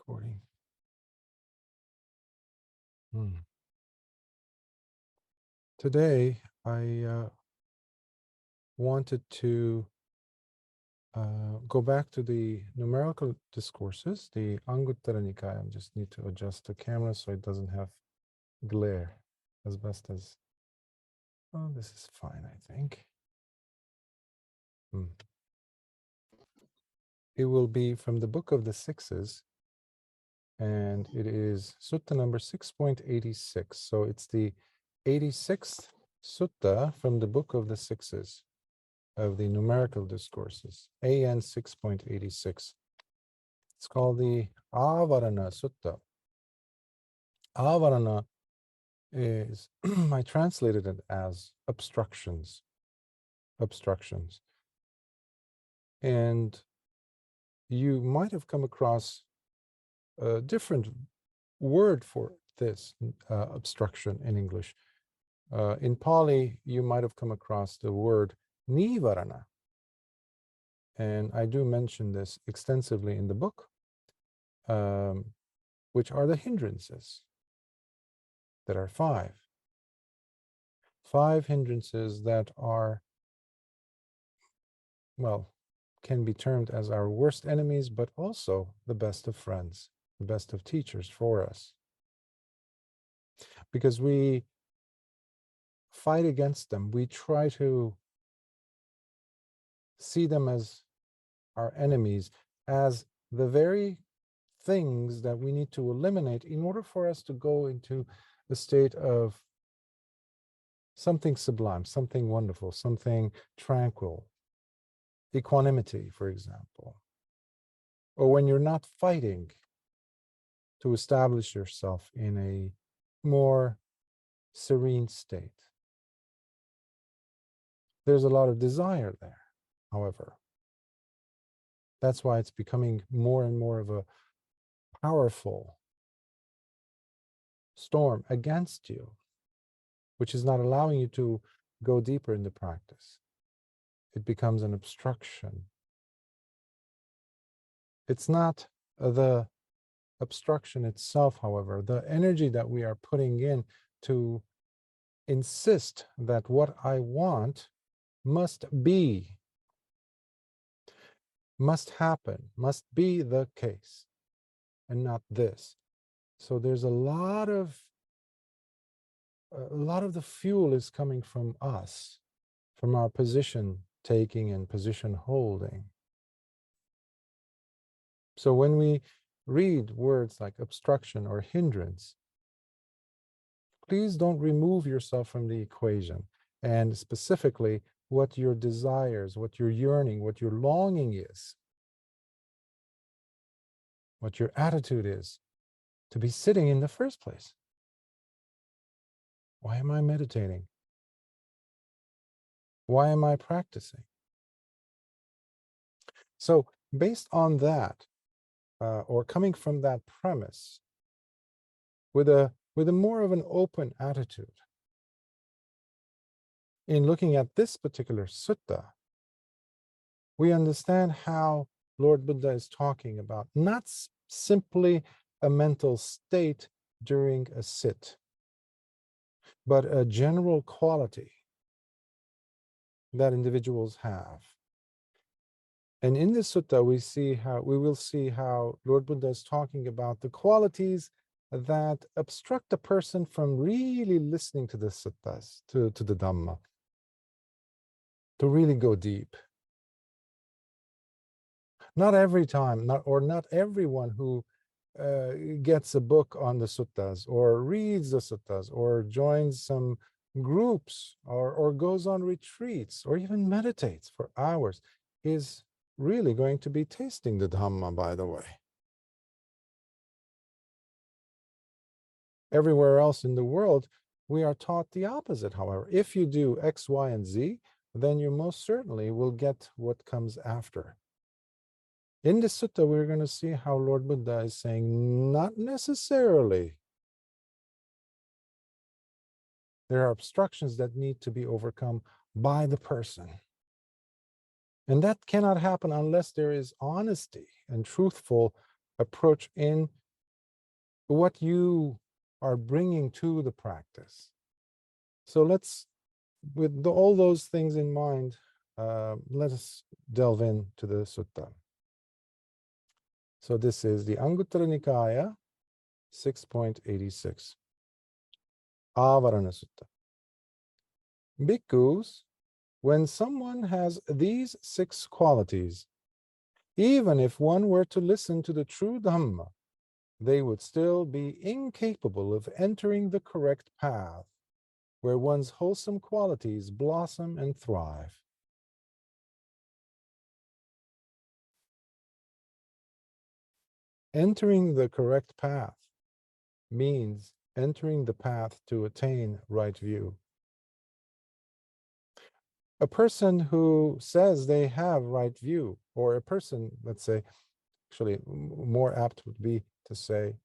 recording. Today, I wanted to go back to the numerical discourses, the Anguttara Nikāya. I just need to adjust the camera so it doesn't have glare as best as... Oh, this is fine, I think. It will be from the Book of the Sixes, and it is Sutta number 6.86. So it's the 86th Sutta from the Book of the Sixes of the numerical discourses, AN 6.86. It's called the Āvaraṇa Sutta. Āvaraṇa is, I translated it as obstructions. Obstructions. And you might have come across a different word for this obstruction in English. In Pali, you might have come across the word nivarana. And I do mention this extensively in the book, which are the hindrances. There are five. Five hindrances that are, well, can be termed as our worst enemies, but also the best of friends, the best of teachers for us. Because we fight against them. We try to see them as our enemies, as the very things that we need to eliminate in order for us to go into a state of something sublime, something wonderful, something tranquil. Equanimity, for example. Or when you're not fighting to establish yourself in a more serene state. There's a lot of desire there, however. That's why it's becoming more and more of a powerful storm against you, which is not allowing you to go deeper in the practice. It becomes an obstruction. It's not the obstruction itself, however, the energy that we are putting in to insist that what I want must be, must happen, must be the case, and not this. So there's a lot of the fuel is coming from us, from our position taking and position holding. So when we read words like obstruction or hindrance, please don't remove yourself from the equation, and specifically what your desires, what your yearning, what your longing is, what your attitude is to be sitting in the first place. Why am I meditating? Why am I practicing? So based on that, or coming from that premise, with a more of an open attitude, in looking at this particular sutta, we understand how Lord Buddha is talking about not simply a mental state during a sit, but a general quality that individuals have. And in this sutta, we will see how Lord Buddha is talking about the qualities that obstruct a person from really listening to the suttas, to the Dhamma, to really go deep. Not every time, not everyone who gets a book on the suttas, or reads the suttas, or joins some groups, or goes on retreats, or even meditates for hours, is really going to be tasting the Dhamma, by the way. Everywhere else in the world, we are taught the opposite, however. If you do X, Y, and Z, then you most certainly will get what comes after. In this sutta, we're going to see how Lord Buddha is saying not necessarily. There are obstructions that need to be overcome by the person. And that cannot happen unless there is honesty and truthful approach in what you are bringing to the practice. So let's, with all those things in mind, let us delve into the sutta. So this is the Anguttara Nikāya, 6.86. Āvaraṇa Sutta. Bhikkhus, when someone has these 6 qualities, even if one were to listen to the true Dhamma, they would still be incapable of entering the correct path, where one's wholesome qualities blossom and thrive. Entering the correct path means entering the path to attain right view. A person who says they have right view, or a person, let's say, actually more apt would be to say,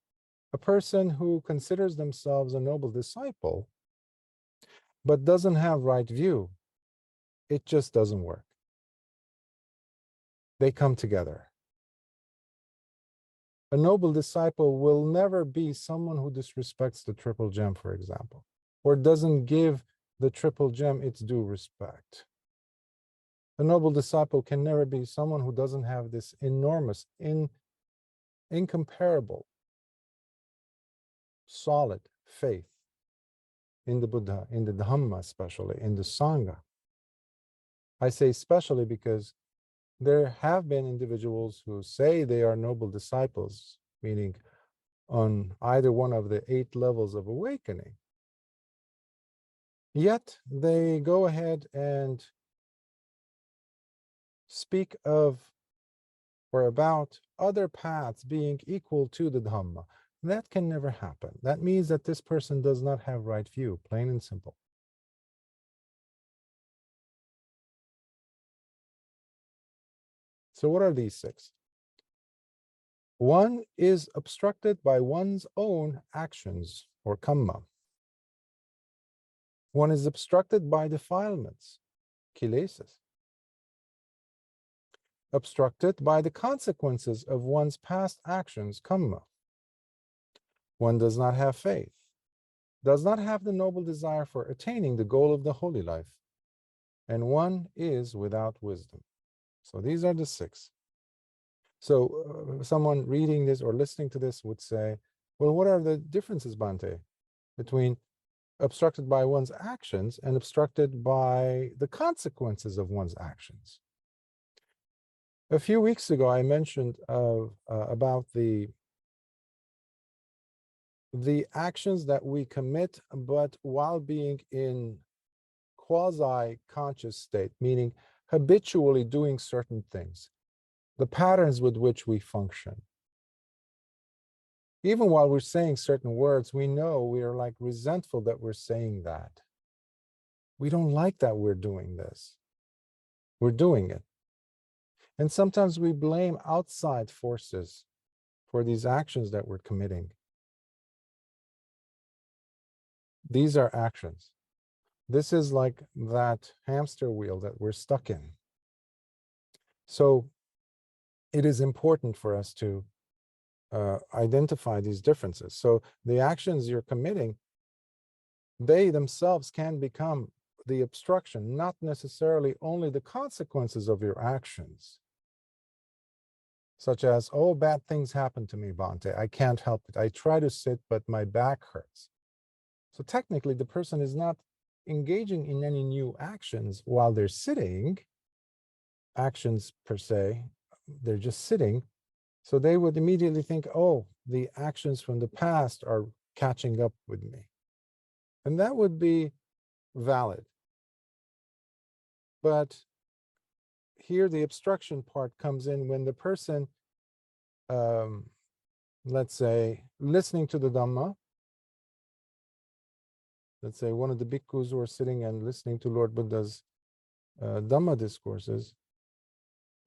a person who considers themselves a noble disciple, but doesn't have right view, it just doesn't work. They come together. A noble disciple will never be someone who disrespects the triple gem, for example, or doesn't give the triple gem its due respect. A noble disciple can never be someone who doesn't have this enormous, incomparable, solid faith in the Buddha, in the Dhamma especially, in the Sangha. I say especially because there have been individuals who say they are noble disciples, meaning on either one of the 8 levels of awakening. Yet they go ahead and speak of or about other paths being equal to the Dhamma. That can never happen. That means that this person does not have right view, plain and simple. So what are these 6? One is obstructed by one's own actions or kamma. One is obstructed by defilements, kilesas. Obstructed by the consequences of one's past actions, kamma. One does not have faith, does not have the noble desire for attaining the goal of the holy life, and one is without wisdom. So these are the 6. So someone reading this or listening to this would say, well, what are the differences, Bhante, between obstructed by one's actions and obstructed by the consequences of one's actions? A few weeks ago, I mentioned about the actions that we commit, but while being in quasi-conscious state, meaning habitually doing certain things, the patterns with which we function. Even while we're saying certain words, we know we are like resentful that we're saying that. We don't like that we're doing this. We're doing it. And sometimes we blame outside forces for these actions that we're committing. These are actions. This is like that hamster wheel that we're stuck in. So it is important for us to identify these differences. So the actions you're committing, they themselves can become the obstruction, not necessarily only the consequences of your actions. Such as, oh, bad things happen to me, Bhante. I can't help it. I try to sit, but my back hurts. So technically, the person is not engaging in any new actions while they're sitting, actions per se, they're just sitting. So they would immediately think, oh, the actions from the past are catching up with me. And that would be valid. But here the obstruction part comes in when the person, let's say, listening to the Dhamma, let's say one of the bhikkhus who are sitting and listening to Lord Buddha's Dhamma discourses,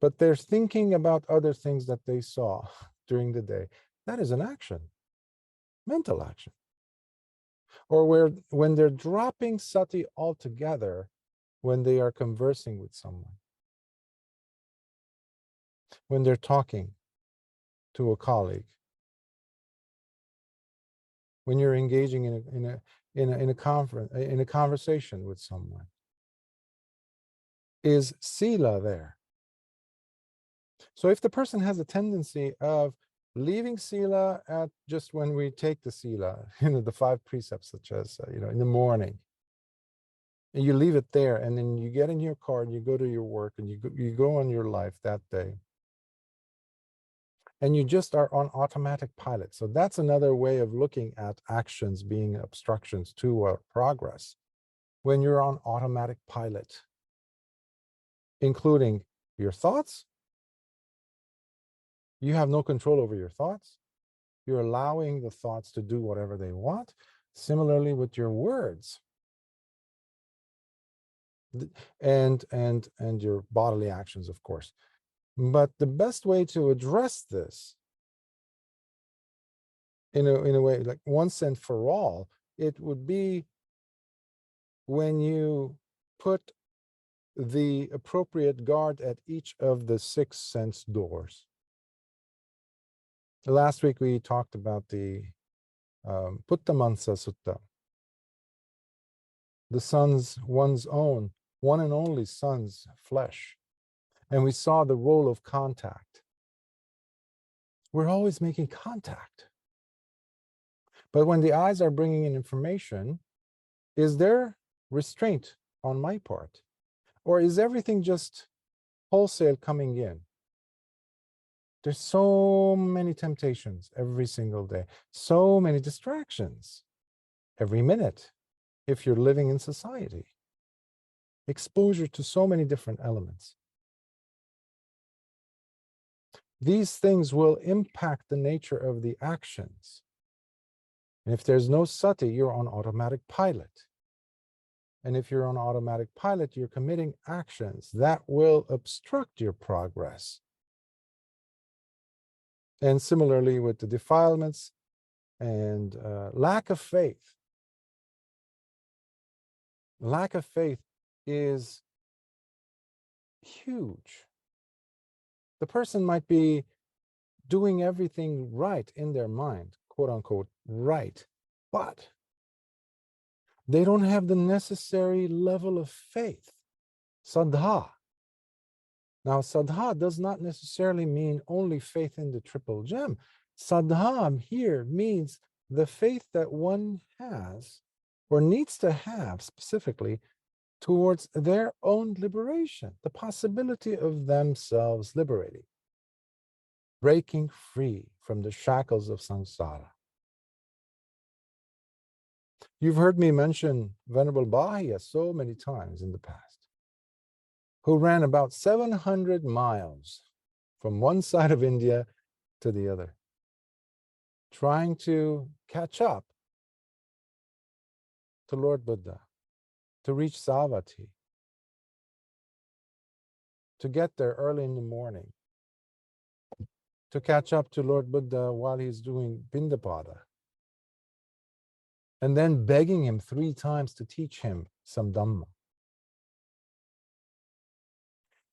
but they're thinking about other things that they saw during the day. That is an action, mental action. Or when they're dropping sati altogether when they are conversing with someone, when they're talking, to a colleague, when you're engaging in a conversation with someone? Is sila there? So if the person has a tendency of leaving sila at just when we take the sila, the 5 precepts, such as, in the morning, and you leave it there, and then you get in your car and you go to your work and you go on your life that day, and you just are on automatic pilot. So that's another way of looking at actions being obstructions to our progress. When you're on automatic pilot, including your thoughts, you have no control over your thoughts. You're allowing the thoughts to do whatever they want. Similarly with your words and your bodily actions, of course. But the best way to address this in a way, like once and for all, it would be when you put the appropriate guard at each of the 6 sense doors. Last week we talked about the Puttamansa Sutta, the son's, one's own, one and only son's flesh. And we saw the role of contact. We're always making contact. But when the eyes are bringing in information, is there restraint on my part? Or is everything just wholesale coming in? There's so many temptations every single day, so many distractions every minute if you're living in society. Exposure to so many different elements. These things will impact the nature of the actions. And if there's no sati, you're on automatic pilot. And if you're on automatic pilot, you're committing actions that will obstruct your progress. And similarly with the defilements and lack of faith. Lack of faith is huge. The person might be doing everything right in their mind, quote unquote, right, but they don't have the necessary level of faith, saddha. Now, saddha does not necessarily mean only faith in the triple gem. Saddha here means the faith that one has or needs to have specifically towards their own liberation, the possibility of themselves liberating, breaking free from the shackles of samsara. You've heard me mention Venerable Bahia so many times in the past, who ran about 700 miles from one side of India to the other, trying to catch up to Lord Buddha, to reach Savatthi, to get there early in the morning, to catch up to Lord Buddha while he's doing Pindapada, and then begging him 3 times to teach him some Dhamma.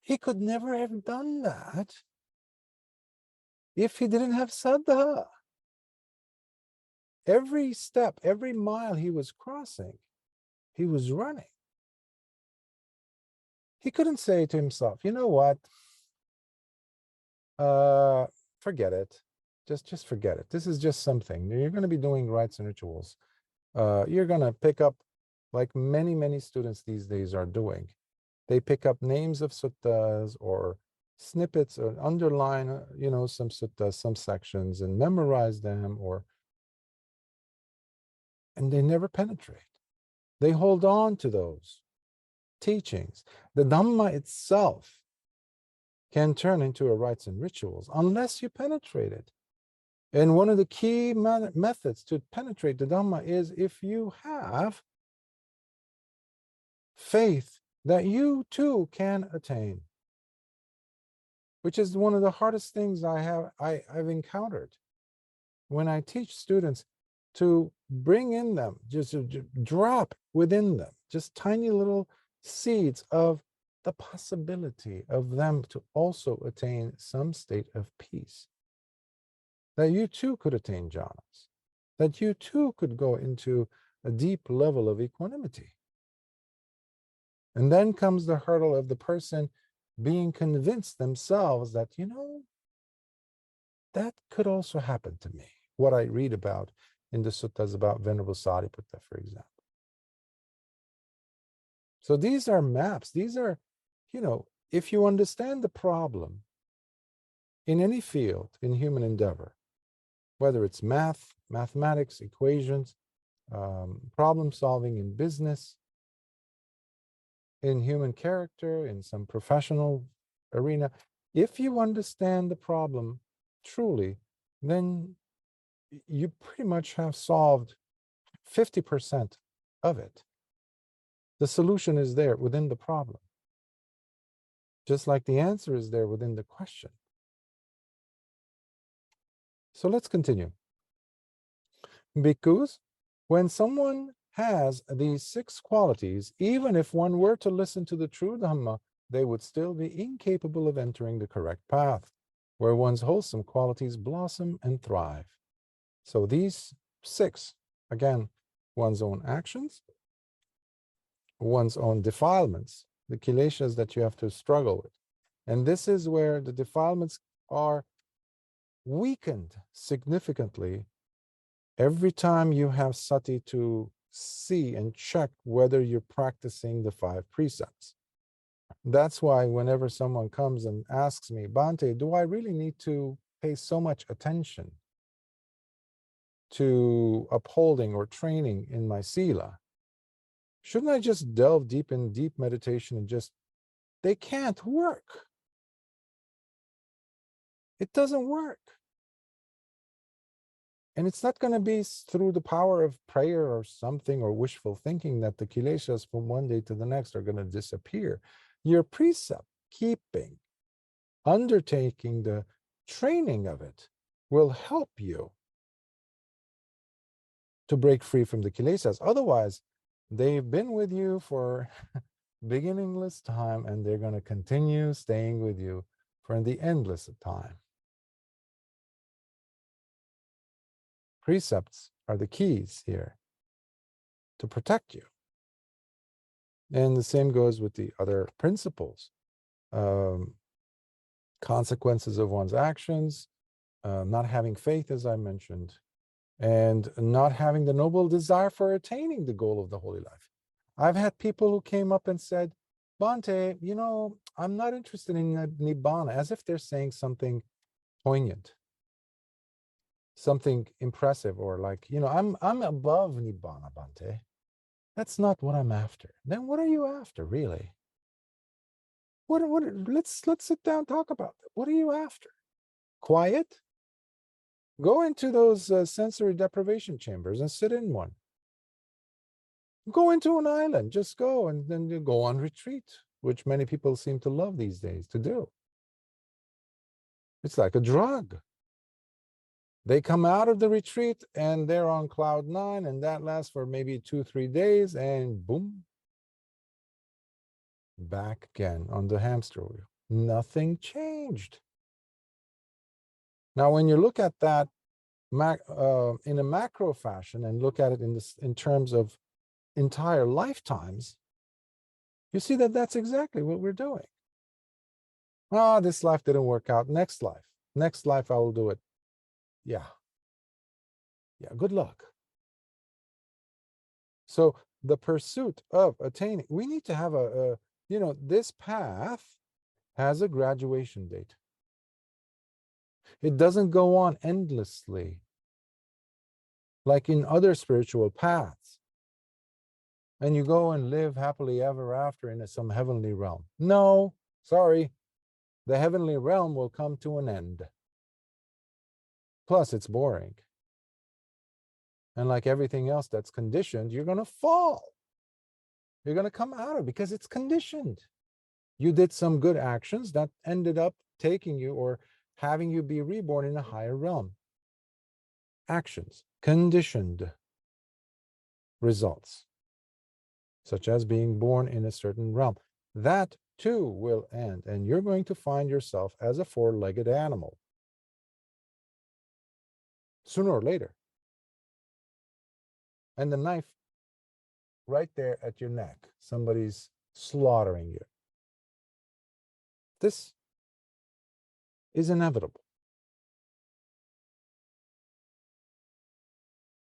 He could never have done that if he didn't have saddha. Every step, every mile he was crossing, he was running. He couldn't say to himself, you know what, forget it. Just forget it. This is just something. You're going to be doing rites and rituals. You're going to pick up, like many, many students these days are doing. They pick up names of suttas or snippets or underline, some suttas, some sections, and memorize them, and they never penetrate. They hold on to those teachings. The Dhamma itself can turn into a rites and rituals unless you penetrate it. And one of the key methods to penetrate the Dhamma is if you have faith that you too can attain, which is one of the hardest things I've encountered when I teach students, to bring in them, just to drop within them, just tiny little seeds of the possibility of them to also attain some state of peace. that you too could attain jhanas, that you too could go into a deep level of equanimity. And then comes the hurdle of the person being convinced themselves that, that could also happen to me. What I read about in the suttas about Venerable Sariputta, for example. So these are maps. These are, if you understand the problem in any field in human endeavor, whether it's math, mathematics, equations, problem solving in business, in human character, in some professional arena, if you understand the problem truly, then you pretty much have solved 50% of it. The solution is there within the problem, just like the answer is there within the question. So let's continue. Bhikkhus, when someone has these 6 qualities, even if one were to listen to the true Dhamma, they would still be incapable of entering the correct path, where one's wholesome qualities blossom and thrive. So these 6, again, one's own actions, one's own defilements, the kileshas that you have to struggle with. And this is where the defilements are weakened significantly every time you have sati to see and check whether you're practicing the 5 precepts. That's why whenever someone comes and asks me, Bhante, do I really need to pay so much attention to upholding or training in my sila? Shouldn't I just delve deep in deep meditation and just, they can't work. It doesn't work. And it's not going to be through the power of prayer or something or wishful thinking that the kileshas from one day to the next are going to disappear. Your precept keeping, undertaking the training of it will help you to break free from the kileshas. Otherwise, they've been with you for beginningless time, and they're going to continue staying with you for the endless time. Precepts are the keys here to protect you. And the same goes with the other principles. Consequences of one's actions, not having faith, as I mentioned, and not having the noble desire for attaining the goal of the holy life. I've had people who came up and said, Bhante, I'm not interested in Nibbana, as if they're saying something poignant, something impressive, or like, I'm above Nibbana, Bhante. That's not what I'm after. Then what are you after, really? Let's sit down and talk about it. What are you after? Quiet? Go into those sensory deprivation chambers and sit in one. Go into an island, just go, and then you go on retreat, which many people seem to love these days to do. It's like a drug. They come out of the retreat and they're on cloud 9, and that lasts for maybe 2-3 days, and boom, back again on the hamster wheel. Nothing changed. Now, when you look at that in a macro fashion and look at it in terms of entire lifetimes, you see that that's exactly what we're doing. This life didn't work out. Next life I will do it. Yeah, good luck. So the pursuit of attaining, we need to have this path has a graduation date. It doesn't go on endlessly like in other spiritual paths, and you go and live happily ever after in some heavenly realm. No, sorry. The heavenly realm will come to an end. Plus, it's boring. And like everything else that's conditioned, you're going to fall. You're going to come out of it because it's conditioned. You did some good actions that ended up taking you or having you be reborn in a higher realm. Actions, conditioned results, such as being born in a certain realm. That too will end, and you're going to find yourself as a 4-legged animal. sooner or later. And the knife right there at your neck. Somebody's slaughtering you. This is inevitable.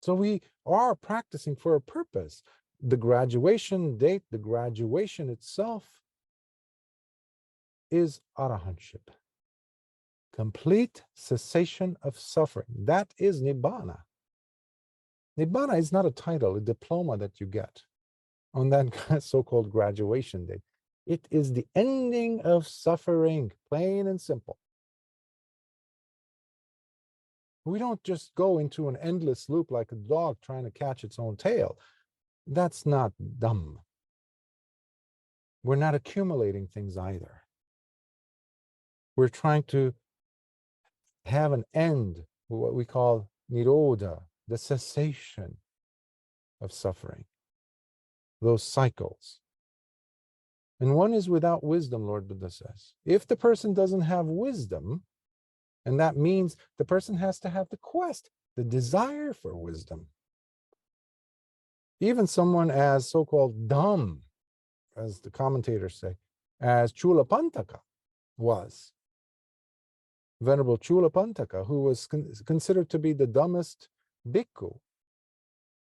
So we are practicing for a purpose. The graduation date, the graduation itself is arahantship. Complete cessation of suffering. That is Nibbana. Nibbana is not a title, a diploma that you get on that so-called graduation date. It is the ending of suffering, plain and simple. We don't just go into an endless loop like a dog trying to catch its own tail. That's not Dhamma. We're not accumulating things either. We're trying to have an end, what we call nirodha, the cessation of suffering, those cycles. And one is without wisdom, Lord Buddha says. If the person doesn't have wisdom, and that means the person has to have the quest, the desire for wisdom. Even someone as so-called dumb, as the commentators say, as Chulapantaka was. Venerable Chulapantaka, who was considered to be the dumbest bhikkhu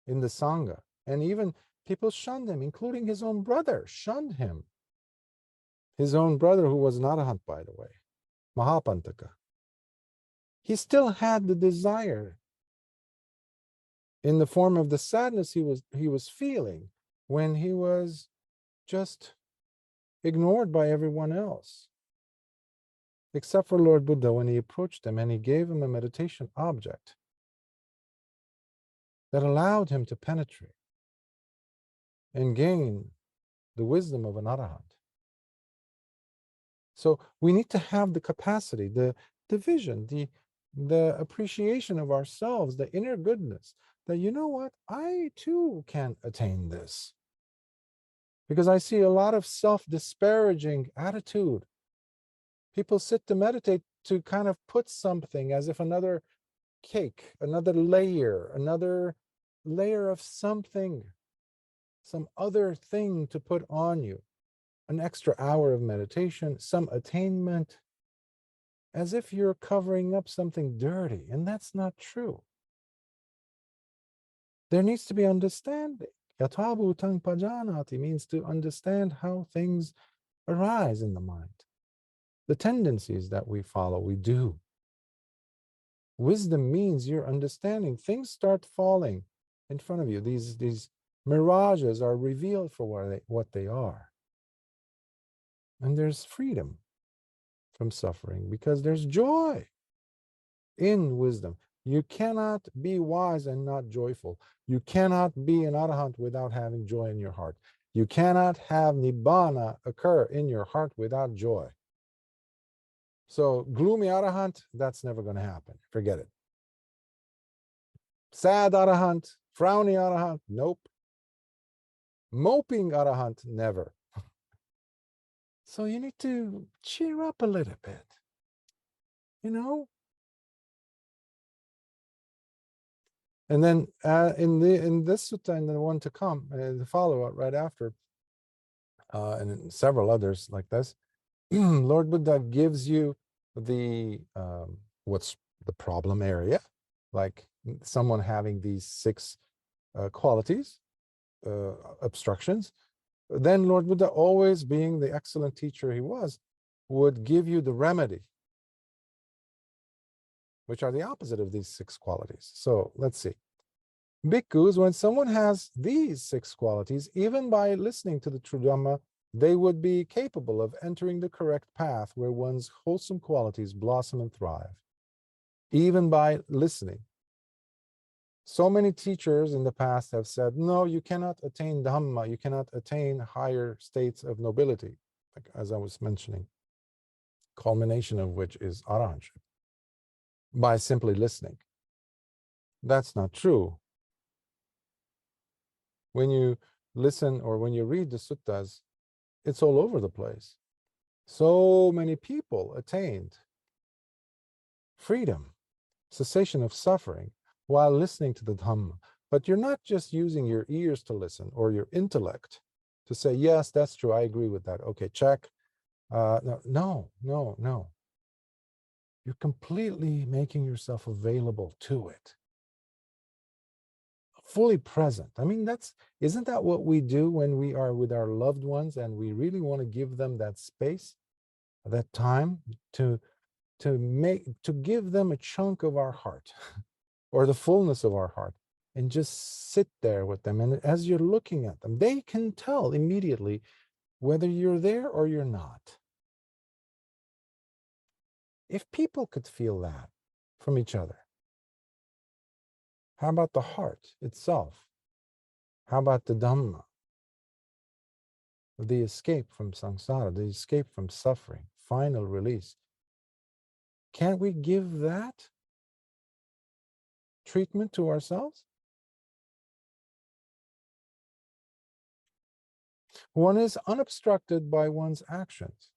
in the Sangha. And even people shunned him, including his own brother, shunned him. His own brother, who was not a Arahant, by the way, Mahapantaka. He still had the desire in the form of the sadness he was feeling when he was just ignored by everyone else. Except for Lord Buddha, when he approached him and he gave him a meditation object that allowed him to penetrate and gain the wisdom of an Arahant. So we need to have the capacity, the vision, the appreciation of ourselves, the inner goodness, that, you know what, I too can attain this. Because I see a lot of self-disparaging attitude. People sit to meditate to kind of put something as if another cake, another layer of something, some other thing to put on you, an extra hour of meditation, some attainment, as if you're covering up something dirty, and that's not true. There needs to be understanding. Yatabhutang pajanati means to understand how things arise in the mind. The tendencies that we follow, we do. Wisdom means you're understanding. Things start falling in front of you. These mirages are revealed for what they are. And there's freedom from suffering because there's joy in wisdom. You cannot be wise and not joyful. You cannot be an Arahant without having joy in your heart. You cannot have Nibbana occur in your heart without joy. So gloomy Arahant, that's never going to happen. Forget it. Sad Arahant, frowny Arahant, nope. Moping Arahant, never. So you need to cheer up a little bit, you know? And then in this sutta and the one to come, the follow-up right after, and several others like this, Lord Buddha gives you the what's the problem area, like someone having these 6 qualities, obstructions. Then Lord Buddha, always being the excellent teacher he was, would give you the remedy, which are the opposite of these 6 qualities. So let's see. Bhikkhus, when someone has these 6 qualities, even by listening to the true Dhamma, they would be capable of entering the correct path where one's wholesome qualities blossom and thrive, even by listening. So many teachers in the past have said, no, you cannot attain Dhamma, you cannot attain higher states of nobility, like as I was mentioning, culmination of which is Arahantship, by simply listening. That's not true. When you listen or when you read the suttas, it's all over the place. So many people attained freedom cessation of suffering while listening to the Dhamma. But you're not just using your ears to listen or your intellect to say, yes, that's true, I agree with that. Okay, check. No. You're completely making yourself available to it. Fully present. I mean, isn't that what we do when we are with our loved ones and we really want to give them that space, that time to give them a chunk of our heart or the fullness of our heart, and just sit there with them. And as you're looking at them, they can tell immediately whether you're there or you're not. If people could feel that from each other, how about the heart itself? How about the Dhamma, the escape from samsara, the escape from suffering, final release? Can't we give that treatment to ourselves? One is unobstructed by one's actions.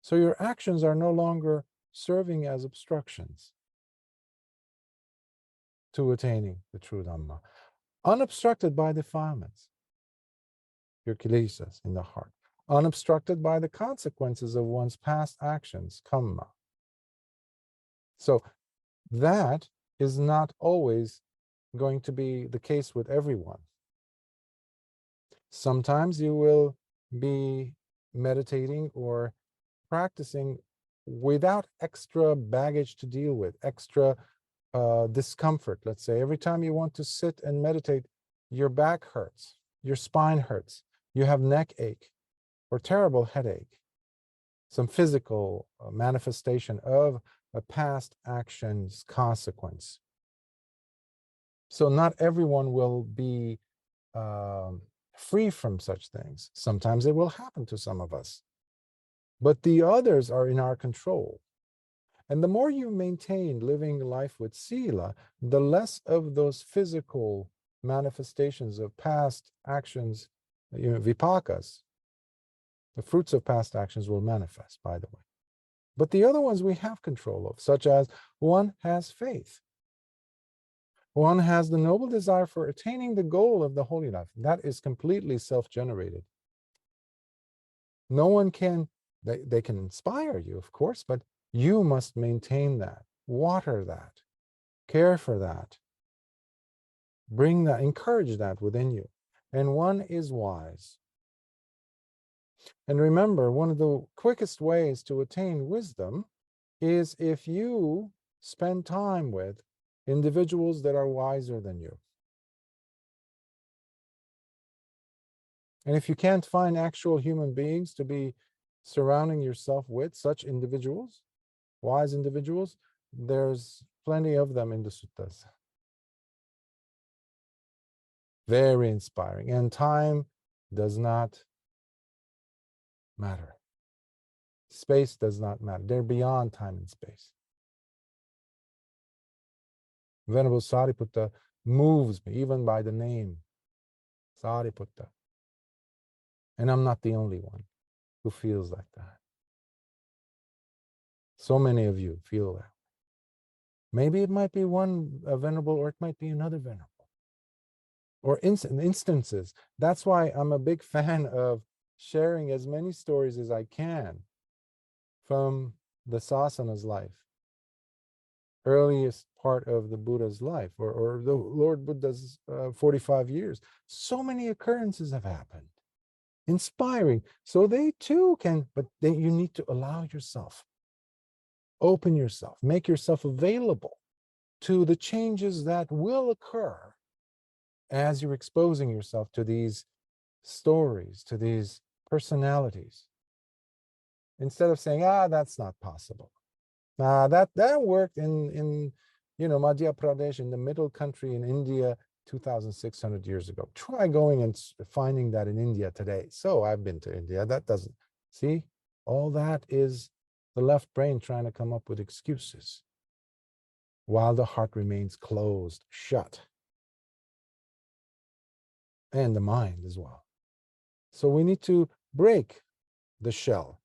So your actions are no longer serving as obstructions to attaining the true Dhamma. Unobstructed by defilements, your kilesas in the heart. Unobstructed by the consequences of one's past actions, kamma. So that is not always going to be the case with everyone. Sometimes you will be meditating or practicing without extra baggage to deal with, extra discomfort. Let's say every time you want to sit and meditate, your back hurts, your spine hurts, you have neck ache or terrible headache, some physical manifestation of a past action's consequence. So not everyone will be free from such things. Sometimes it will happen to some of us, but the others are in our control. And the more you maintain living life with sila, the less of those physical manifestations of past actions, vipakas, the fruits of past actions will manifest, by the way. But the other ones we have control of, such as one has faith. One has the noble desire for attaining the goal of the holy life. That is completely self-generated. No one can, they can inspire you, of course, but you must maintain that, water that, care for that, bring that, encourage that within you. And one is wise. And remember, one of the quickest ways to attain wisdom is if you spend time with individuals that are wiser than you. And if you can't find actual human beings to be surrounding yourself with, such individuals, wise individuals, there's plenty of them in the suttas. Very inspiring. And time does not matter. Space does not matter. They're beyond time and space. Venerable Sariputta moves me, even by the name, Sariputta. And I'm not the only one who feels like that. So many of you feel that. Maybe it might be one venerable, or it might be another venerable. Or instances. That's why I'm a big fan of sharing as many stories as I can from the Sasana's life, earliest part of the Buddha's life, or the Lord Buddha's 45 years. So many occurrences have happened. Inspiring. So they too can, but then you need to allow yourself, open yourself, make yourself available to the changes that will occur as you're exposing yourself to these stories, to these personalities. Instead of saying, that's not possible. That worked in Madhya Pradesh, in the middle country in India 2,600 years ago. Try going and finding that in India today. So I've been to India. That doesn't, see, all that is the left brain trying to come up with excuses while the heart remains closed, shut, and the mind as well. So we need to break the shell.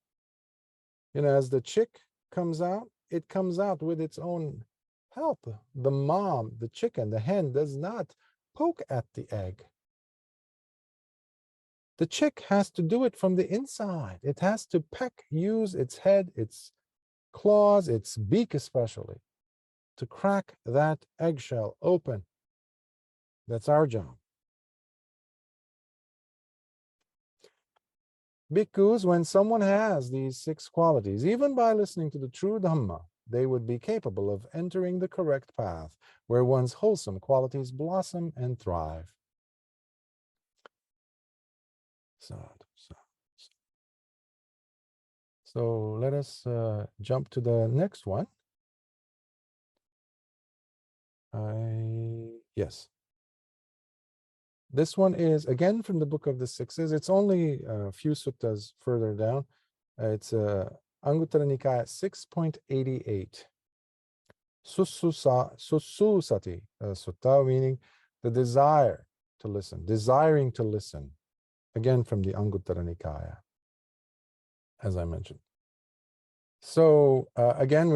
As the chick comes out, it comes out with its own help. The mom, the chicken, the hen does not poke at the egg. The chick has to do it from the inside. It has to peck, use its head, its claws, its beak especially, to crack that eggshell open. That's our job. Bhikkhus, when someone has these 6 qualities, even by listening to the true Dhamma, they would be capable of entering the correct path, where one's wholesome qualities blossom and thrive. So let us jump to the next one. Yes. This one is again from the Book of the Sixes. It's only a few suttas further down. It's Anguttara Nikāya 6.88. Sussūsati Sutta, meaning the desire to listen, desiring to listen. Again from the Anguttara Nikāya, as I mentioned. So again,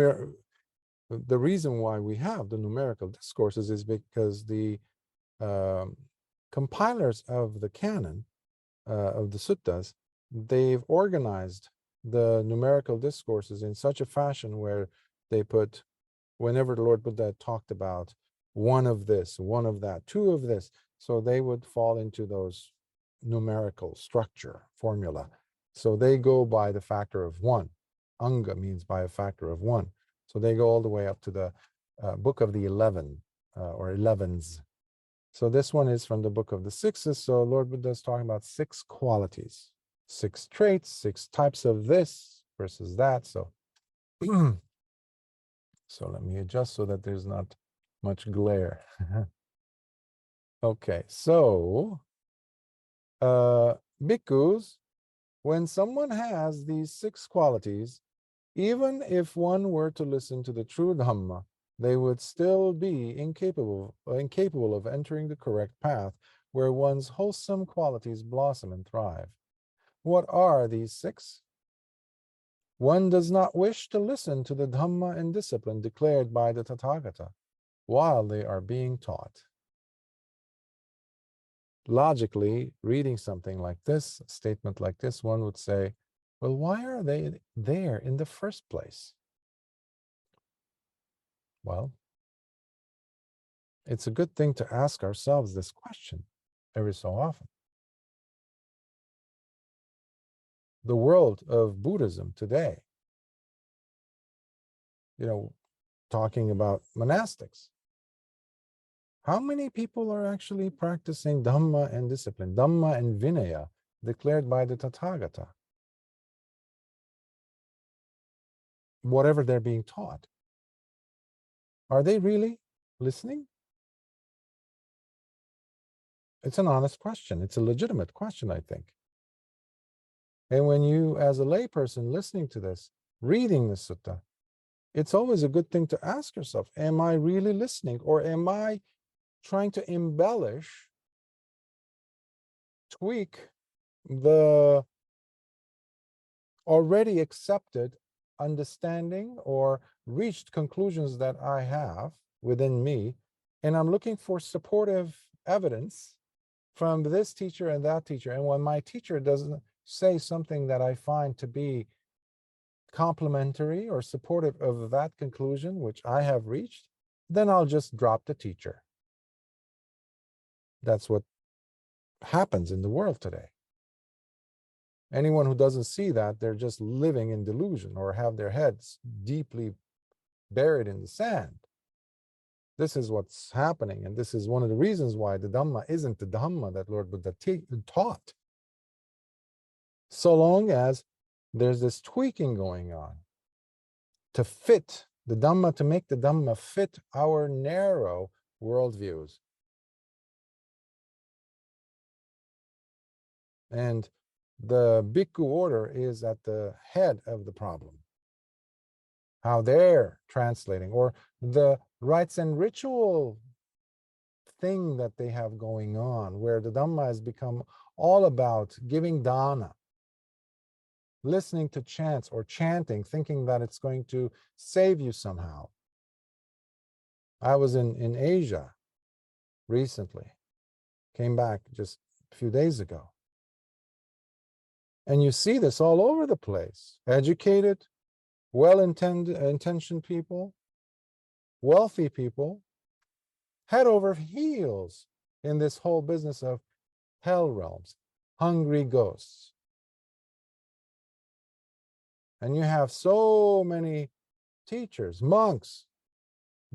the reason why we have the numerical discourses is because the compilers of the canon, of the suttas, they've organized the numerical discourses in such a fashion where they put, whenever the Lord Buddha talked about one of this, one of that, two of this, so they would fall into those numerical structure formula. So they go by the factor of 1. Anga means by a factor of 1. So they go all the way up to the book of the 11 or 11s. So this one is from the Book of the Sixes. So Lord Buddha is talking about 6 qualities, 6 traits, 6 types of this versus that. So, so let me adjust so that there's not much glare. Okay, so bhikkhus, when someone has these 6 qualities, even if one were to listen to the true Dhamma, they would still be incapable of entering the correct path where one's wholesome qualities blossom and thrive. What are these 6? One does not wish to listen to the Dhamma and discipline declared by the Tathagata while they are being taught. Logically, reading something like this, a statement like this, one would say, well, why are they there in the first place? Well, it's a good thing to ask ourselves this question every so often. The world of Buddhism today, talking about monastics, how many people are actually practicing Dhamma and discipline, Dhamma and Vinaya, declared by the Tathagata? Whatever they're being taught. Are they really listening? It's an honest question. It's a legitimate question, I think. And when you, as a layperson listening to this, reading the sutta, it's always a good thing to ask yourself, am I really listening, or am I trying to embellish, tweak the already accepted understanding or reached conclusions that I have within me, and I'm looking for supportive evidence from this teacher and that teacher, and when my teacher doesn't say something that I find to be complementary or supportive of that conclusion which I have reached, then I'll just drop the teacher. That's what happens in the world today. Anyone who doesn't see that, they're just living in delusion or have their heads deeply buried in the sand. This is what's happening, and this is one of the reasons why the Dhamma isn't the Dhamma that Lord Buddha taught. So long as there's this tweaking going on to fit the Dhamma, to make the Dhamma fit our narrow worldviews. And the Bhikkhu order is at the head of the problem. How they're translating, or the rites and ritual thing that they have going on, where the Dhamma has become all about giving dana, listening to chants or chanting, thinking that it's going to save you somehow. I was in Asia recently, came back just a few days ago. And you see this all over the place. Educated, well-intentioned people, wealthy people, head over heels in this whole business of hell realms, hungry ghosts. And you have so many teachers, monks,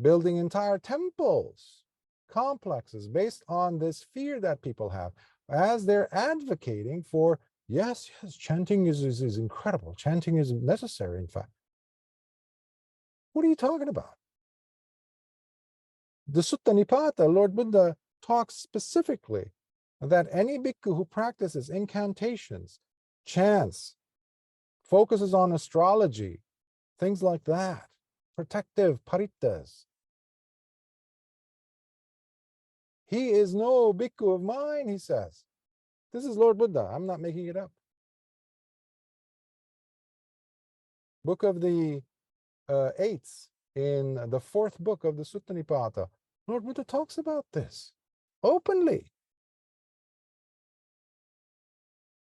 building entire temples, complexes based on this fear that people have as they're advocating for, yes, chanting is incredible. Chanting is necessary, in fact. What are you talking about? The Sutta Nipata, Lord Buddha talks specifically that any bhikkhu who practices incantations, chants, focuses on astrology, things like that, protective parittas, he is no bhikkhu of mine, he says. This is Lord Buddha. I'm not making it up. Book of the Eights, in the fourth book of the Sutta Nipata, Lord Buddha talks about this openly.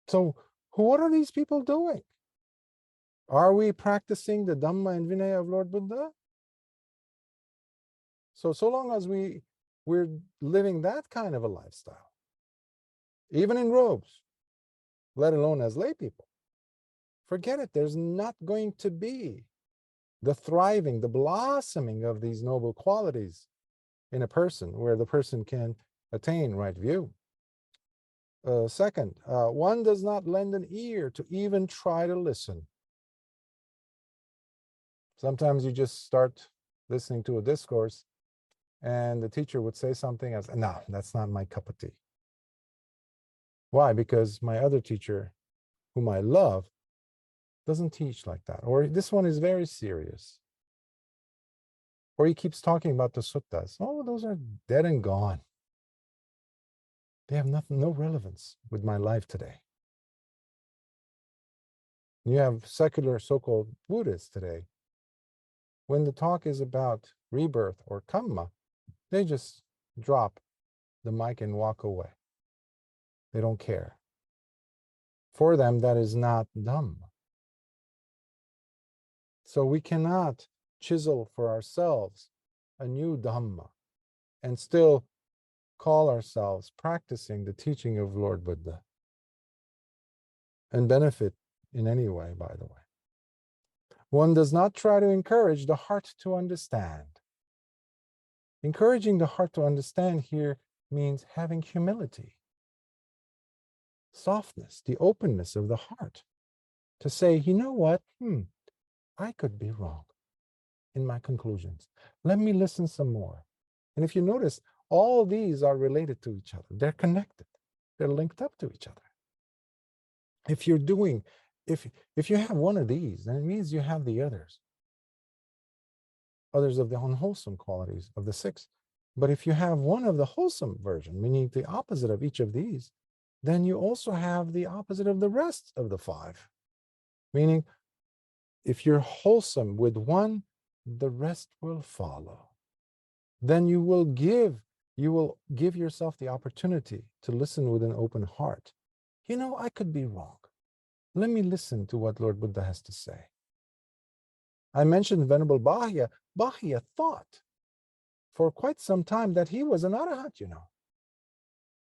So what are these people doing? Are we practicing the Dhamma and Vinaya of Lord Buddha? So long as we're living that kind of a lifestyle, even in robes, let alone as lay people, forget it. There's not going to be the thriving, the blossoming of these noble qualities in a person where the person can attain right view. Second, one does not lend an ear to even try to listen. Sometimes you just start listening to a discourse and the teacher would say something as, no, that's not my cup of tea. Why? Because my other teacher, whom I love, doesn't teach like that. Or this one is very serious. Or he keeps talking about the suttas. Oh, those are dead and gone. They have no relevance with my life today. You have secular so-called Buddhists today. When the talk is about rebirth or karma, they just drop the mic and walk away. They don't care. For them, that is not Dhamma. So we cannot chisel for ourselves a new Dhamma and still call ourselves practicing the teaching of Lord Buddha and benefit in any way, by the way. One does not try to encourage the heart to understand. Encouraging the heart to understand here means having humility, softness, the openness of the heart to say, you know what, I could be wrong in my conclusions. Let me listen some more. And if you notice, all these are related to each other. They're connected. They're linked up to each other. If you're doing, if you have one of these, then it means you have the others of the unwholesome qualities of the six. But if you have one of the wholesome version, meaning the opposite of each of these, then you also have the opposite of the rest of the five. Meaning, if you're wholesome with one, the rest will follow. Then you will give yourself the opportunity to listen with an open heart. You know, I could be wrong. Let me listen to what Lord Buddha has to say. I mentioned Venerable Bāhiya. Bāhiya thought for quite some time that he was an arahant, you know.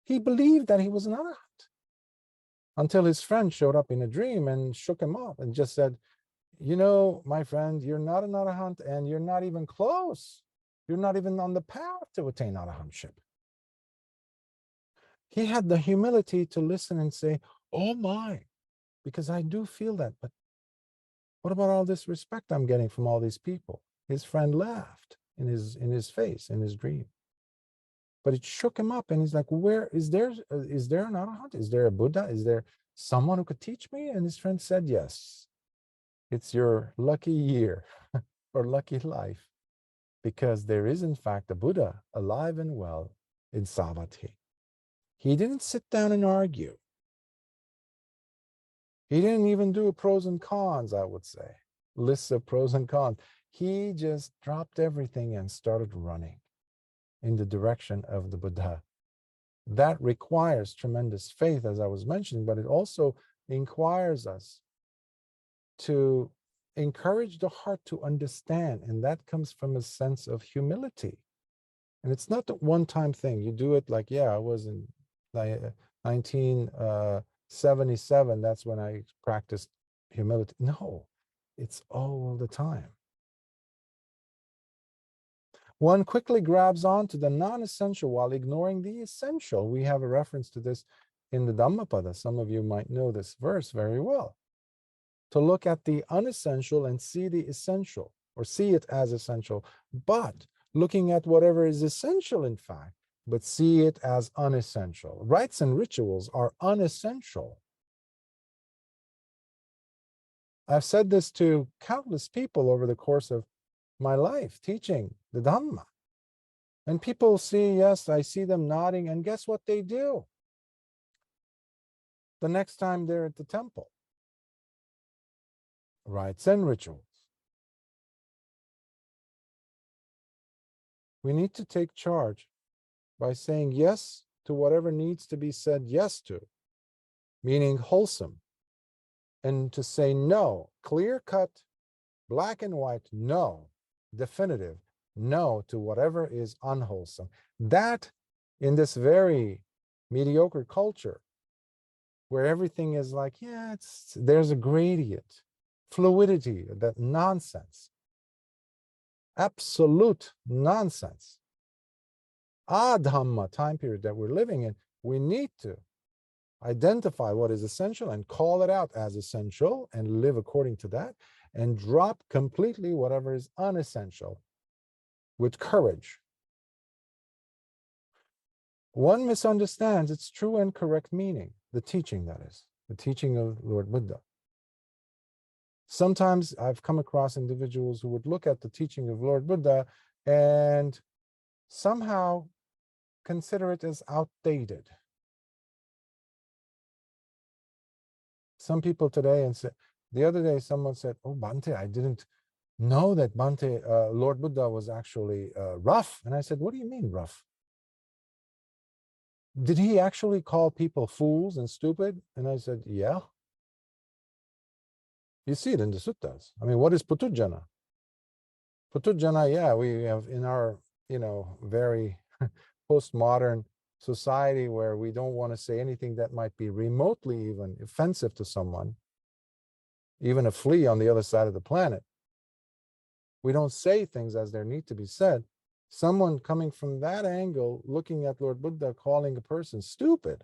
He believed that he was an arahant until his friend showed up in a dream and shook him up and just said, you know, my friend, you're not an arahant and you're not even close. You're not even on the path to attain arahantship. He had the humility to listen and say, oh my, because I do feel that, but what about all this respect I'm getting from all these people? His friend laughed in his face, in his dream. But it shook him up and he's like, where is there an arahant? Is there a Buddha? Is there someone who could teach me? And his friend said, yes, it's your lucky year or lucky life, because there is in fact a Buddha alive and well in Savatthi. He didn't sit down and argue. He didn't even do pros and cons, I would say, lists of pros and cons. He just dropped everything and started running in the direction of the Buddha. That requires tremendous faith, as I was mentioning, but it also inquires us to encourage the heart to understand, and that comes from a sense of humility. And it's not a one-time thing. You do it like, yeah, I was in 1977. That's when I practiced humility. No, it's all the time. One quickly grabs on to the non-essential while ignoring the essential. We have a reference to this in the Dhammapada. Some of you might know this verse very well. To look at the unessential and see the essential, or see it as essential, but looking at whatever is essential in fact, but see it as unessential. Rites and rituals are unessential. I've said this to countless people over the course of my life teaching the Dhamma. And people see, yes, I see them nodding, and guess what they do? The next time they're at the temple. Rites and rituals. We need to take charge by saying yes to whatever needs to be said yes to, meaning wholesome, and to say no, clear cut, black and white, no, definitive, no to whatever is unwholesome. That, in this very mediocre culture, where everything is like, yeah, there's a gradient, fluidity, that nonsense, absolute nonsense. Dhamma time period that we're living in, we need to identify what is essential and call it out as essential and live according to that, and drop completely whatever is unessential with courage. One misunderstands its true and correct meaning, the teaching, that is, the teaching of Lord Buddha. Sometimes I've come across individuals who would look at the teaching of Lord Buddha and somehow consider it as outdated. Some people today, and the other day someone said, oh, Bhante, I didn't know that Bhante, Lord Buddha was actually rough. And I said, what do you mean rough? Did he actually call people fools and stupid? And I said, yeah. You see it in the suttas. I mean, what is putujjana? Putujjana, yeah, we have in our, very postmodern society where we don't want to say anything that might be remotely even offensive to someone, even a flea on the other side of the planet. We don't say things as they need to be said. Someone coming from that angle, looking at Lord Buddha, calling a person stupid,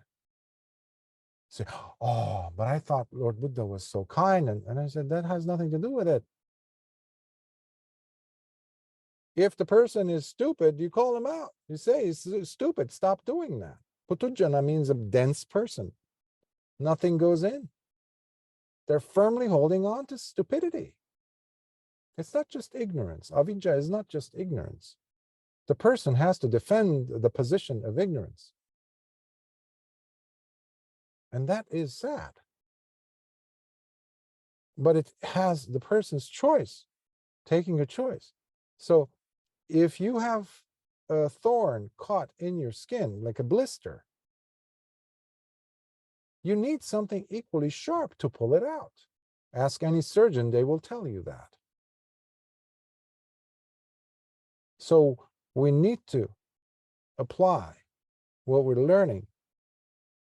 say, oh, but I thought Lord Buddha was so kind. And I said, that has nothing to do with it. If the person is stupid, you call him out. You say, he's stupid, stop doing that. Putujjana means a dense person. Nothing goes in. They're firmly holding on to stupidity. It's not just ignorance. Avijja is not just ignorance. The person has to defend the position of ignorance. And that is sad. But it has the person's choice, taking a choice. So if you have a thorn caught in your skin, like a blister, you need something equally sharp to pull it out. Ask any surgeon, they will tell you that. So we need to apply what we're learning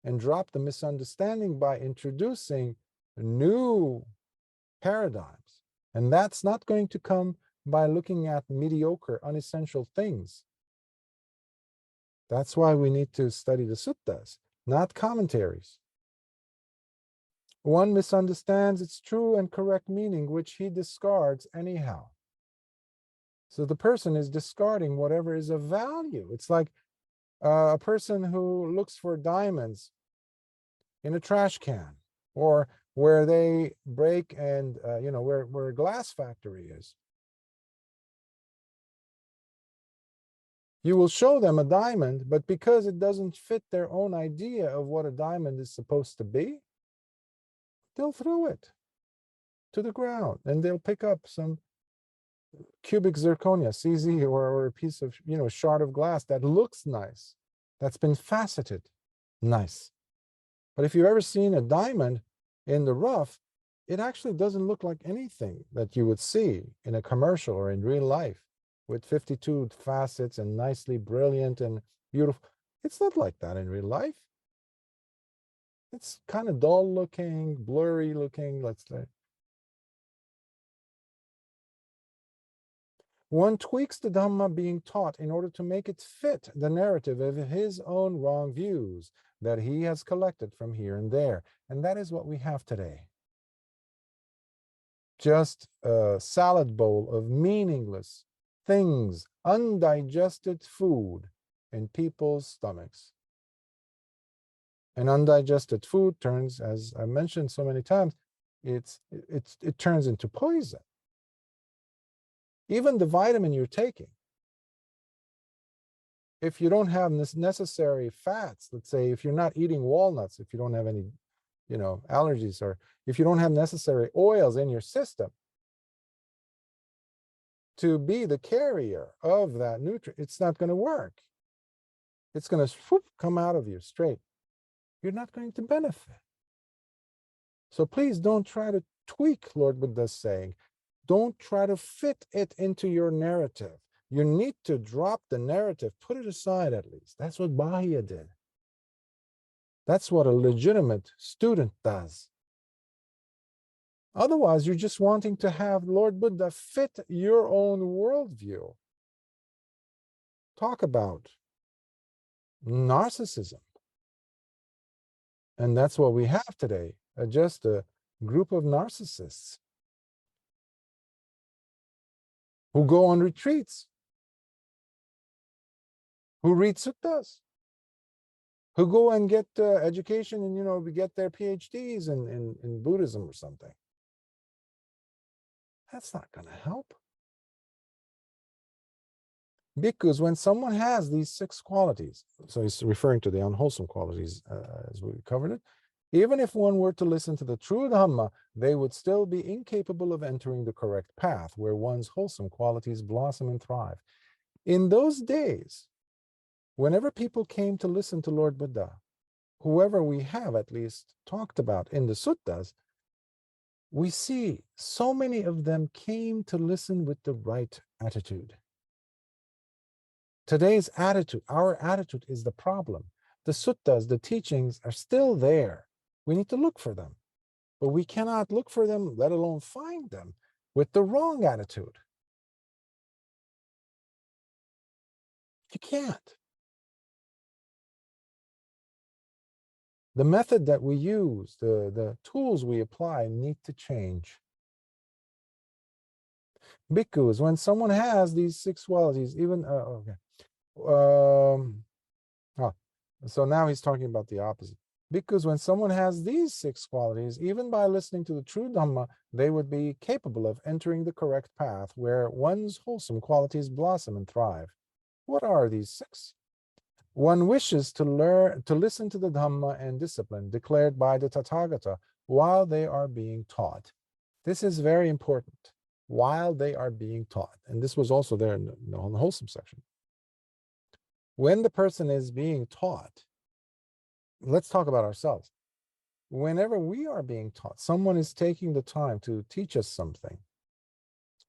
and drop the misunderstanding by introducing new paradigms. And that's not going to come by looking at mediocre, unessential things. That's why we need to study the suttas, not commentaries. One misunderstands its true and correct meaning, which he discards anyhow. So the person is discarding whatever is of value. It's like a person who looks for diamonds in a trash can, or where they break and, where a glass factory is. You will show them a diamond, but because it doesn't fit their own idea of what a diamond is supposed to be, they'll throw it to the ground and they'll pick up some cubic zirconia, CZ, or a piece of, shard of glass that looks nice, that's been faceted, nice. But if you've ever seen a diamond in the rough, it actually doesn't look like anything that you would see in a commercial or in real life with 52 facets and nicely brilliant and beautiful. It's not like that in real life. It's kind of dull looking, blurry looking, let's say. One tweaks the Dhamma being taught in order to make it fit the narrative of his own wrong views that he has collected from here and there. And that is what we have today. Just a salad bowl of meaningless things, undigested food in people's stomachs. And undigested food turns, as I mentioned so many times, it turns into poison. Even the vitamin you're taking, if you don't have necessary fats, let's say if you're not eating walnuts, if you don't have any, allergies, or if you don't have necessary oils in your system to be the carrier of that nutrient, it's not going to work. It's going to come out of you straight. You're not going to benefit. So please don't try to tweak Lord Buddha's saying. Don't try to fit it into your narrative. You need to drop the narrative, put it aside at least. That's what Bahya did. That's what a legitimate student does. Otherwise, you're just wanting to have Lord Buddha fit your own worldview. Talk about narcissism. And that's what we have today, just a group of narcissists who go on retreats, who read suttas, who go and get education and, get their PhDs in Buddhism or something. That's not going to help. Because when someone has these 6 qualities, so he's referring to the unwholesome qualities as we covered it, even if one were to listen to the true Dhamma, they would still be incapable of entering the correct path where one's wholesome qualities blossom and thrive. In those days, whenever people came to listen to Lord Buddha, whoever we have at least talked about in the suttas, we see so many of them came to listen with the right attitude. Today's attitude, our attitude, is the problem. The suttas, the teachings are still there. We need to look for them. But we cannot look for them, let alone find them, with the wrong attitude. You can't. The method that we use, the tools we apply need to change. Bhikkhus, when someone has these 6 qualities, even, so now he's talking about the opposite. Because when someone has these 6 qualities, even by listening to the true Dhamma, they would be capable of entering the correct path where one's wholesome qualities blossom and thrive. What are these 6? One wishes to listen to the Dhamma and discipline declared by the Tathagata while they are being taught. This is very important, while they are being taught. And this was also there in the wholesome section. When the person is being taught, let's talk about ourselves. Whenever we are being taught, someone is taking the time to teach us something.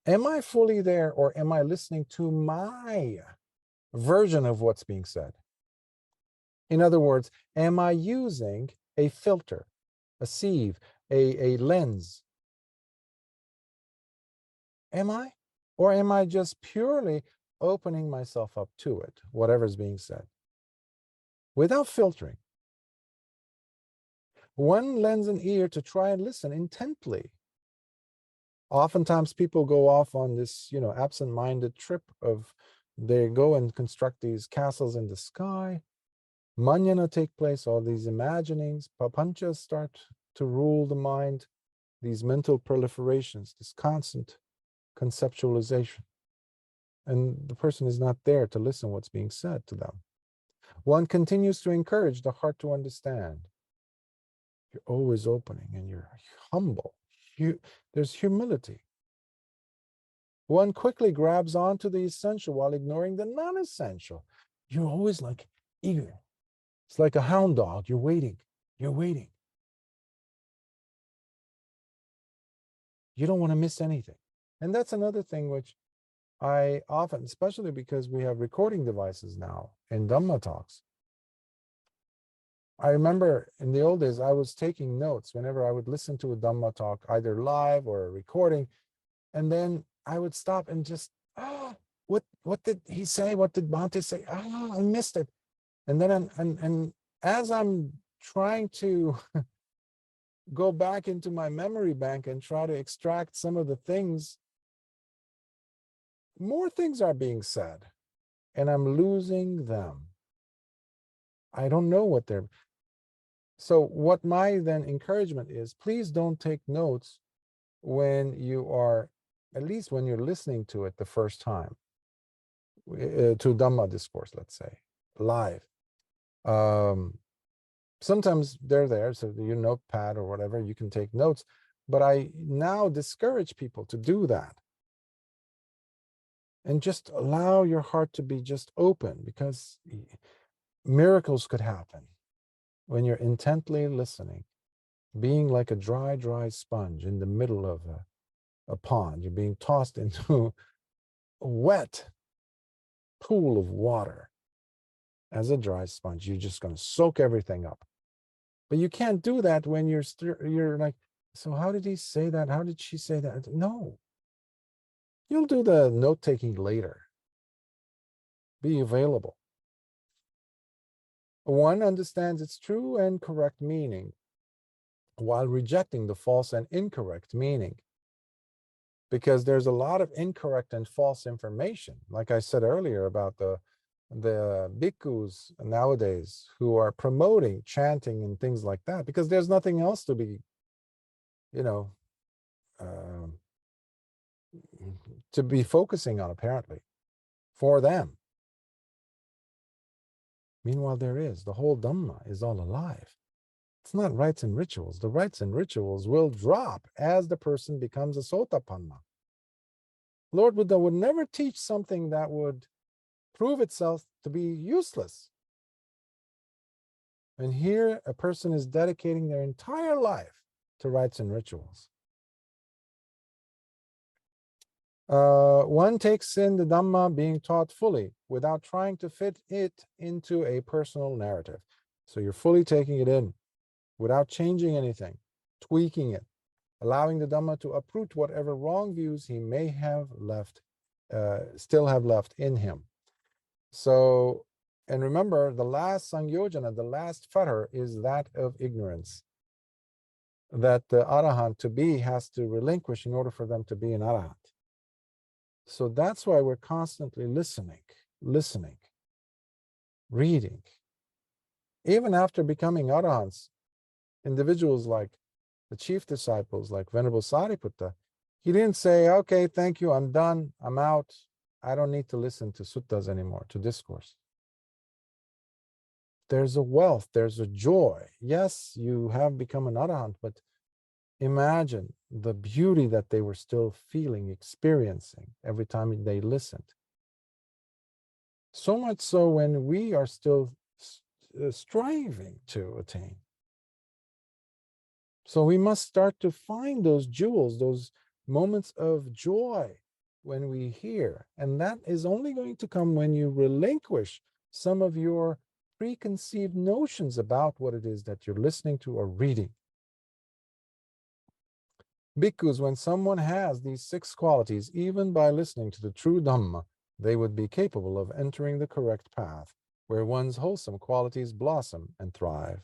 Am I fully there, or am I listening to my version of what's being said? In other words, am I using a filter, a sieve, a lens? Am I? Or am I just purely opening myself up to it, whatever's being said, without filtering? One lends an ear to try and listen intently. Oftentimes people go off on this, absent-minded trip of they go and construct these castles in the sky. Manjana take place, all these imaginings, papanchas start to rule the mind, these mental proliferations, this constant conceptualization. And the person is not there to listen what's being said to them. One continues to encourage the heart to understand. You're always opening and you're humble. There's humility. One quickly grabs onto the essential while ignoring the non-essential. You're always like eager. It's like a hound dog. You're waiting. You're waiting. You don't want to miss anything. And that's another thing which I often, especially because we have recording devices now in Dhamma talks. I remember in the old days, I was taking notes whenever I would listen to a Dhamma talk, either live or a recording. And then I would stop and just, what did he say? What did Bhante say? I missed it. And then and as I'm trying to go back into my memory bank and try to extract some of the things, more things are being said, and I'm losing them. I don't know what they're. So what my then encouragement is, please don't take notes when you are, at least when you're listening to it the first time, to Dhamma discourse, let's say, live. Sometimes they're there, so your notepad or whatever, you can take notes. But I now discourage people to do that. And just allow your heart to be just open, because miracles could happen when you're intently listening, being like a dry sponge in the middle of a pond. You're being tossed into a wet pool of water as a dry sponge. You're just going to soak everything up. But you can't do that when you're like, so how did he say that? How did she say that? No. You'll do the note-taking later. Be available. One understands its true and correct meaning while rejecting the false and incorrect meaning. Because there's a lot of incorrect and false information. Like I said earlier about the bhikkhus nowadays who are promoting chanting and things like that, because there's nothing else to be, to be focusing on, apparently, for them. Meanwhile, there is. The whole Dhamma is all alive. It's not rites and rituals. The rites and rituals will drop as the person becomes a sotapanna. Lord Buddha would never teach something that would prove itself to be useless. And here a person is dedicating their entire life to rites and rituals. One takes in the Dhamma being taught fully without trying to fit it into a personal narrative. So you're fully taking it in without changing anything, tweaking it, allowing the Dhamma to uproot whatever wrong views he may have left, still have left in him. So, and remember, the last sangyojana, the last fetter, is that of ignorance, that the arahant to be has to relinquish in order for them to be an arahant. So that's why we're constantly listening, reading. Even after becoming arahants, individuals like the chief disciples, like Venerable Sariputta, he didn't say, okay, thank you, I'm done, I'm out, I don't need to listen to suttas anymore, to discourse. There's a wealth, there's a joy. Yes, you have become an arahant, but imagine the beauty that they were still feeling, experiencing every time they listened. So much so when we are still striving to attain. So we must start to find those jewels, those moments of joy when we hear. And that is only going to come when you relinquish some of your preconceived notions about what it is that you're listening to or reading. Bhikkhus, when someone has these 6 qualities, even by listening to the true Dhamma, they would be capable of entering the correct path, where one's wholesome qualities blossom and thrive.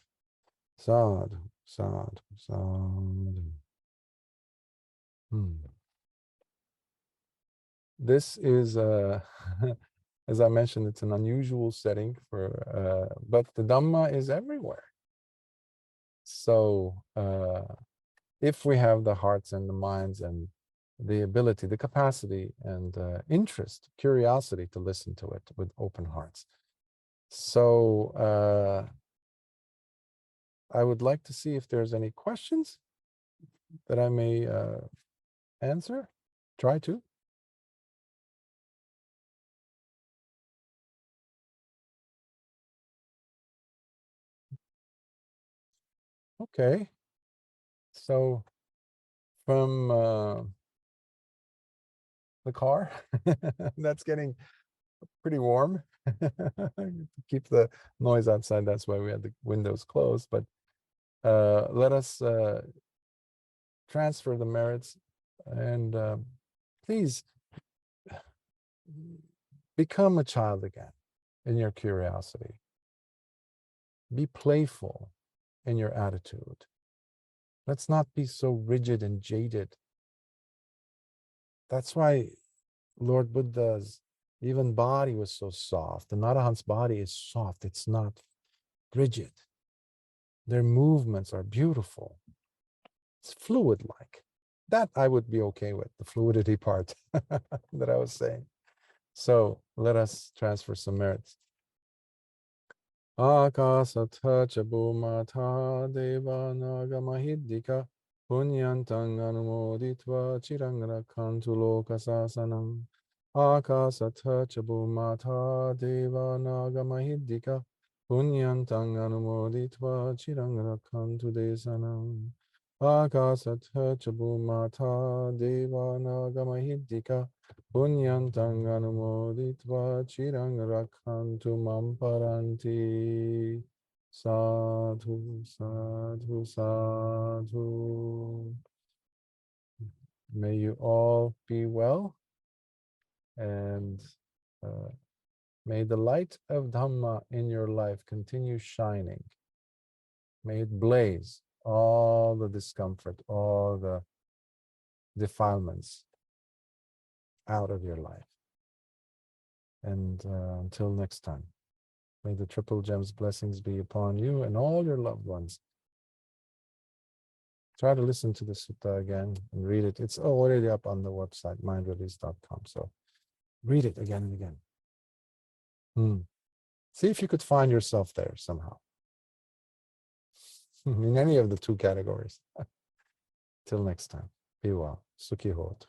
Sadhu, sadhu, sadhu. This is, as I mentioned, it's an unusual setting for, but the Dhamma is everywhere. So if we have the hearts and the minds and the ability, the capacity and interest, curiosity to listen to it with open hearts. So I would like to see if there's any questions that I may answer, try to. Okay. So from the car, that's getting pretty warm. Keep the noise outside. That's why we had the windows closed. But let us transfer the merits and please become a child again in your curiosity. Be playful in your attitude. Let's not be so rigid and jaded. That's why Lord Buddha's even body was so soft. The Arahant's body is soft. It's not rigid. Their movements are beautiful. It's fluid-like. That I would be okay with, the fluidity part that I was saying. So let us transfer some merits. Akasatha ca bhumata deva naga mahiddhika punyantang anumoditva chirang rakhantu lokasasanam. Akasatha ca bhumata deva naga mahiddhika punyantang anumoditva chirang rakhantu desanam. Akasatha ca bhumata deva naga mahiddhika punyantang anumoditva chirang rakhantu mam paranti. Sadhu, sadhu, sadhu. May you all be well, and may the light of Dhamma in your life continue shining. May it blaze all the discomfort, all the defilements out of your life. And until next time, may the Triple Gems blessings be upon you and all your loved ones. Try to listen to the sutta again and read it. It's already up on the website, mindrelease.com. So read it again and again. See if you could find yourself there somehow. In any of the two categories. Till next time, be well. Sukhi Hot.